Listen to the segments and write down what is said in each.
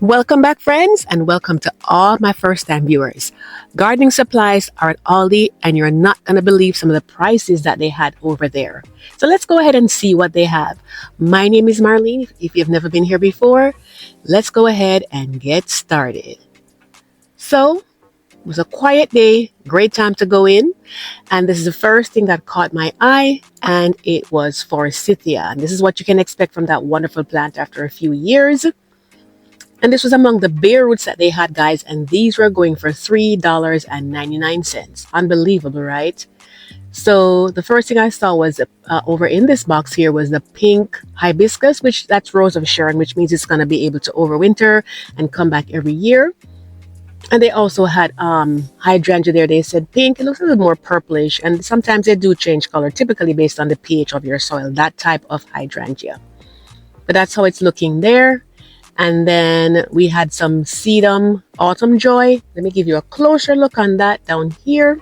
Welcome back, friends, and welcome to all my first-time viewers. Gardening supplies are at ALDI, and you're not going to believe some of the prices that they had over there. So let's go ahead and see what they have. My name is Marlene. If you've never been here before, let's go ahead and get started. So it was a quiet day, great time to go in, and this is the first thing that caught my eye, and it was forsythia. And this is what you can expect from that wonderful plant after a few years. And this was among the bare roots that they had, guys, and these were going for $3.99. Unbelievable, right? So the first thing I saw was over in this box here was the pink hibiscus, which that's Rose of Sharon, which means it's going to be able to overwinter and come back every year. And they also had hydrangea there. They said pink. It looks a little more purplish, and sometimes they do change color, typically based on the pH of your soil, that type of hydrangea. But that's how it's looking there. And then we had some sedum autumn joy. Let me give you a closer look on that down here.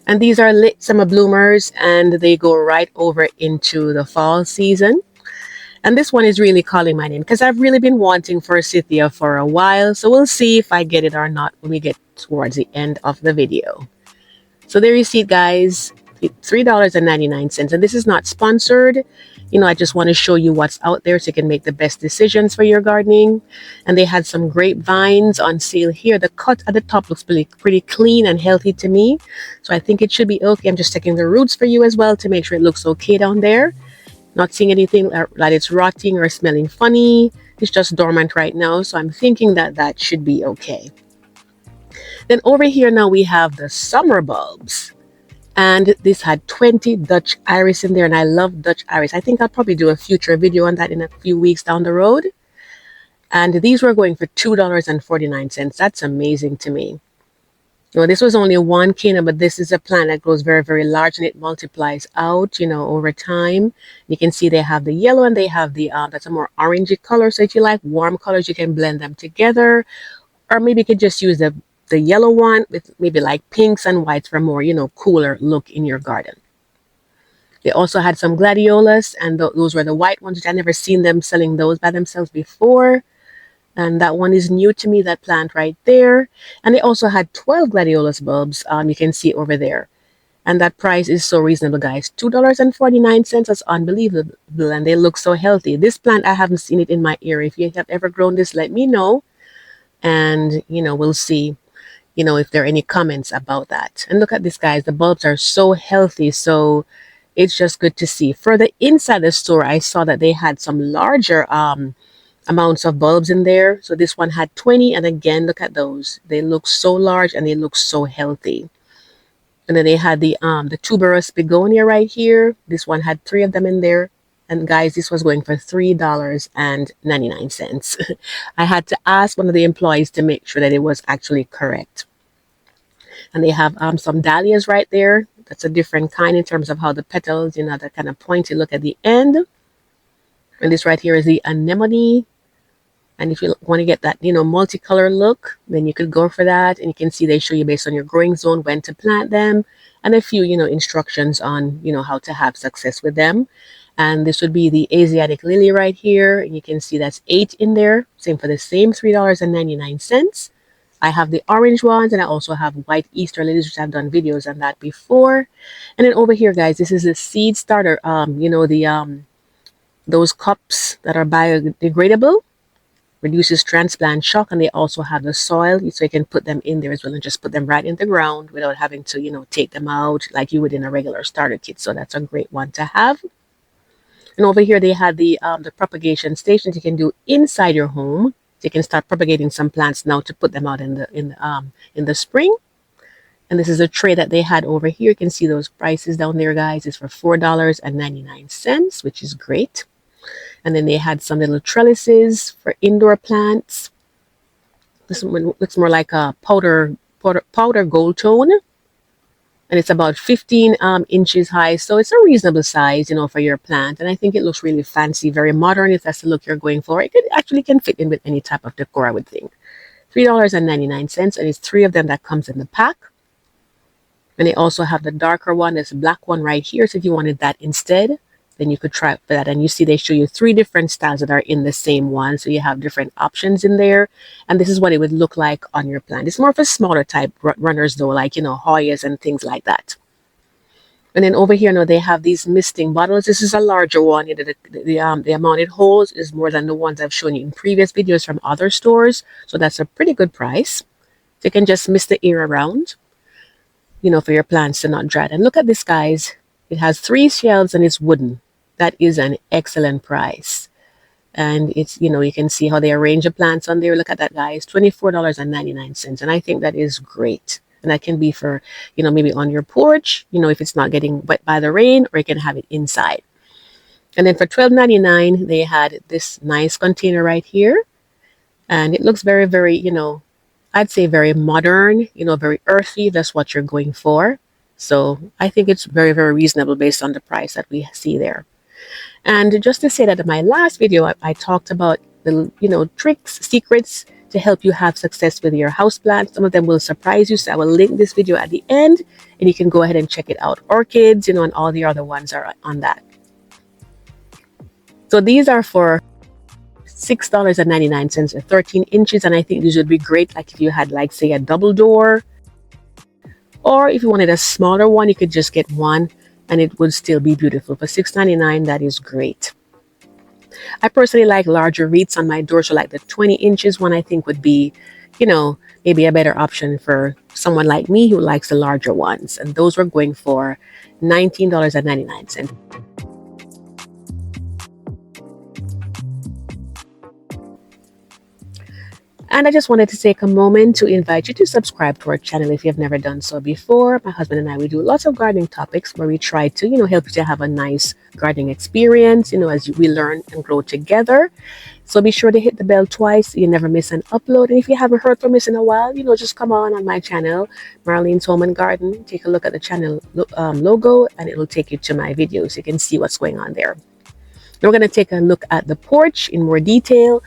And these are late summer bloomers, and they go right over into the fall season. And this one is really calling my name because I've really been wanting forsythia for a while. So we'll see if I get it or not when we get towards the end of the video. So there you see it, guys. $3.99, and this is not sponsored. You know, I just want to show you what's out there so you can make the best decisions for your gardening. And they had some grapevines on sale here. The cut at the top looks pretty clean and healthy to me, so I think it should be okay. I'm just checking the roots for you as well to make sure it looks okay down there. Not seeing anything that it's rotting or smelling funny. It's just dormant right now, so I'm thinking that that should be okay. Then over here now we have the summer bulbs. And this had 20 Dutch iris in there, and I love Dutch iris. I think I'll probably do a future video on that in a few weeks down the road. And these were going for $2.49. That's amazing to me. You know, this was only one canna, but this is a plant that grows very, very large, and it multiplies out, you know, over time. You can see they have the yellow, and they have the that's a more orangey color. So if you like warm colors, you can blend them together, or maybe you could just use the yellow one with maybe like pinks and whites for more, you know, cooler look in your garden. They also had some gladiolus, and those were the white ones, which I never seen them selling those by themselves before. And that one is new to me, that plant right there. And they also had 12 gladiolus bulbs. You can see over there. And that price is so reasonable, guys. $2.49. That's unbelievable. And they look so healthy. This plant, I haven't seen it in my area. If you have ever grown this, let me know. And, you know, we'll see, you know, if there are any comments about that. And look at this, guys. The bulbs are so healthy. So it's just good to see. Further inside the store, I saw that they had some larger amounts of bulbs in there. So this one had 20. And again, look at those. They look so large and they look so healthy. And then they had the tuberous begonia right here. This one had 3 of them in there. And guys, this was going for $3.99. I had to ask one of the employees to make sure that it was actually correct. And they have some dahlias right there. That's a different kind in terms of how the petals, you know, that kind of pointy look at the end. And this right here is the anemone. And if you want to get that, you know, multicolor look, then you could go for that. And you can see they show you based on your growing zone when to plant them, and a few, you know, instructions on, you know, how to have success with them. And this would be the Asiatic lily right here. And you can see that's 8 in there. Same for the same $3.99. I have the orange ones, and I also have white Easter lilies, which I've done videos on that before. And then over here, guys, this is the seed starter. You know, the those cups that are biodegradable, reduces transplant shock, and they also have the soil, so you can put them in there as well and just put them right in the ground without having to, you know, take them out like you would in a regular starter kit. So that's a great one to have. And over here they had the propagation stations you can do inside your home. So you can start propagating some plants now to put them out in the spring. And this is a tray that they had over here. You can see those prices down there, guys. It's for $4.99, which is great. And then they had some little trellises for indoor plants. This one looks more like a powder gold tone. And it's about 15 inches high. So it's a reasonable size, you know, for your plant. And I think it looks really fancy, very modern if that's the look you're going for. It actually can fit in with any type of decor, I would think. $3.99. And it's 3 of them that comes in the pack. And they also have the darker one, this black one right here. So if you wanted that instead, then you could try for that. And you see they show you 3 different styles that are in the same one. So you have different options in there. And this is what it would look like on your plant. It's more of a smaller type runners though, like, Hoyas and things like that. And then over here, now they have these misting bottles. This is a larger one. The amount it holds is more than the ones I've shown you in previous videos from other stores. So that's a pretty good price. So you can just mist the air around, for your plants to not dry. And look at this, guys. It has 3 shelves and it's wooden. That is an excellent price. And it's, you can see how they arrange the plants on there. Look at that, guys. $24.99. And I think that is great. And that can be for, maybe on your porch, if it's not getting wet by the rain, or you can have it inside. And then for $12.99, they had this nice container right here. And it looks very, very, I'd say very modern, very earthy. That's what you're going for. So I think it's very, very reasonable based on the price that we see there. And just to say that in my last video, I talked about the, tricks, secrets to help you have success with your houseplant. Some of them will surprise you. So I will link this video at the end and you can go ahead and check it out. Orchids, and all the other ones are on that. So these are for $6.99 or 13 inches. And I think these would be great. Like if you had, like, say, a double door, or if you wanted a smaller one, you could just get one and it would still be beautiful. For $6.99, that is great. I personally like larger wreaths on my door. So like the 20 inches one, I think would be, maybe a better option for someone like me who likes the larger ones. And those were going for $19.99. And I just wanted to take a moment to invite you to subscribe to our channel if you've never done so before. My husband and I, we do lots of gardening topics where we try to, help you to have a nice gardening experience, as we learn and grow together. So be sure to hit the bell twice so you never miss an upload. And if you haven't heard from us in a while, just come on my channel, Marlene's Home and Garden. Take a look at the channel logo and it'll take you to my videos. You can see what's going on there. Now we're going to take a look at the porch in more detail,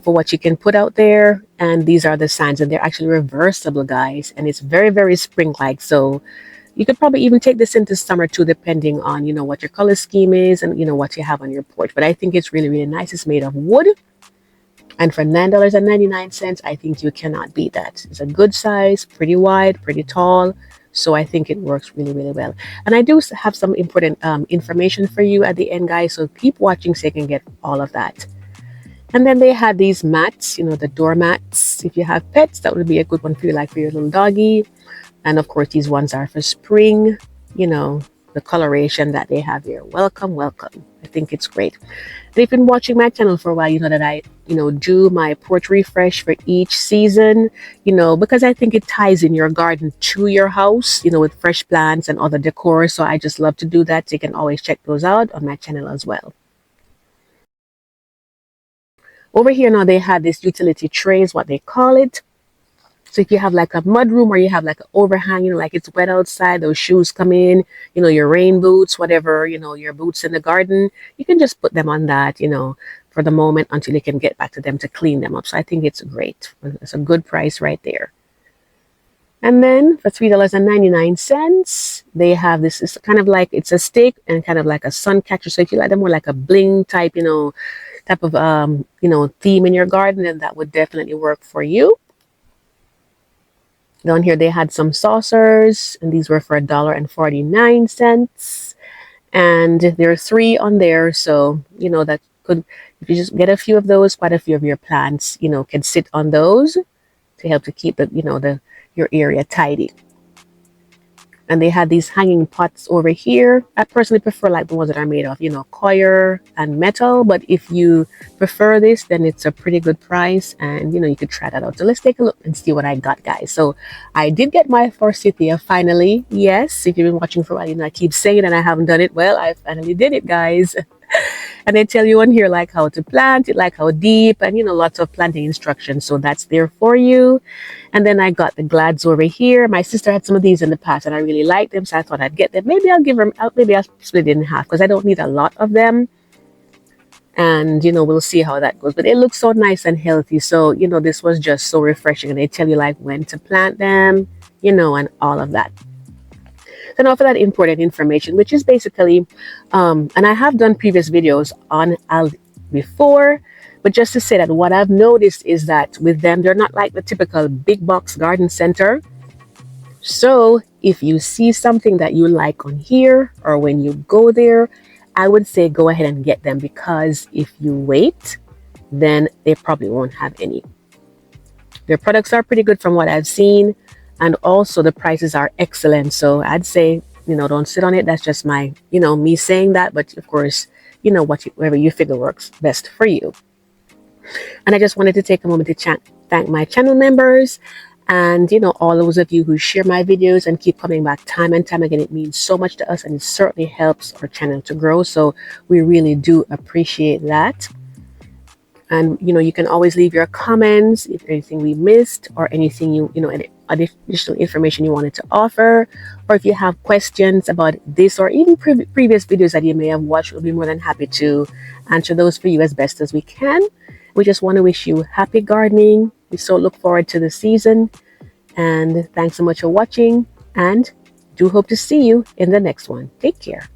for what you can put out there. And these are the signs, and they're actually reversible, guys. And it's very, very spring-like. So you could probably even take this into summer too, depending on, what your color scheme is and, what you have on your porch. But I think it's really, really nice. It's made of wood. And for $9.99, I think you cannot beat that. It's a good size, pretty wide, pretty tall. So I think it works really, really well. And I do have some important information for you at the end, guys. So keep watching so you can get all of that. And then they had these mats, the door mats. If you have pets, that would be a good one for you, like for your little doggy. And of course, these ones are for spring, the coloration that they have here. Welcome, welcome. I think it's great. And if you've been watching my channel for a while, you know that I, do my porch refresh for each season, because I think it ties in your garden to your house, with fresh plants and other decor. So I just love to do that. So you can always check those out on my channel as well. Over here now, they have this utility tray is what they call it. So if you have like a mud room or you have like an overhang, like it's wet outside, those shoes come in, your rain boots, whatever, your boots in the garden, you can just put them on that, for the moment until you can get back to them to clean them up. So I think it's great. It's a good price right there. And then for $3.99, they have this is kind of like, it's a stick and kind of like a sun catcher. So if you like them more like a bling type, type of, theme in your garden, then that would definitely work for you. Down here, they had some saucers, and these were for $1.49. And there are 3 on there. So, that could, if you just get a few of those, quite a few of your plants, can sit on those to help to keep the, your area tidy. And they had these hanging pots over here. I personally prefer like the ones that are made of, coir and metal. But if you prefer this, then it's a pretty good price. And, you could try that out. So let's take a look and see what I got, guys. So I did get my forsythia finally. Yes, if you've been watching for a while, I keep saying it and I haven't done it. Well, I finally did it, guys. And they tell you on here like how to plant it, like how deep, and lots of planting instructions. So that's there for you. And then I got the glads over here. My sister had some of these in the past and I really liked them, so I thought I'd get them. Maybe I'll give them out. Maybe I'll split it in half because I don't need a lot of them. And we'll see how that goes. But it looks so nice and healthy. So this was just so refreshing. And they tell you like when to plant them, and all of that. can offer that important information, which is basically, and I have done previous videos on ALDI before, but just to say that what I've noticed is that with them, they're not like the typical big box garden center. So if you see something that you like on here, or when you go there, I would say go ahead and get them, because if you wait, then they probably won't have any. Their products are pretty good from what I've seen, and also the prices are excellent. So I'd say, don't sit on it. That's just my, me saying that, but of course, whatever you figure works best for you. And I just wanted to take a moment to thank my channel members, and all those of you who share my videos and keep coming back time and time again. It means so much to us, and it certainly helps our channel to grow. So we really do appreciate that. And you can always leave your comments if anything we missed, or anything any additional information you wanted to offer, or if you have questions about this or even previous videos that you may have watched. We'll be more than happy to answer those for you as best as we can. We just want to wish you happy gardening. We so look forward to the season, and thanks so much for watching, and do hope to see you in the next one. Take care.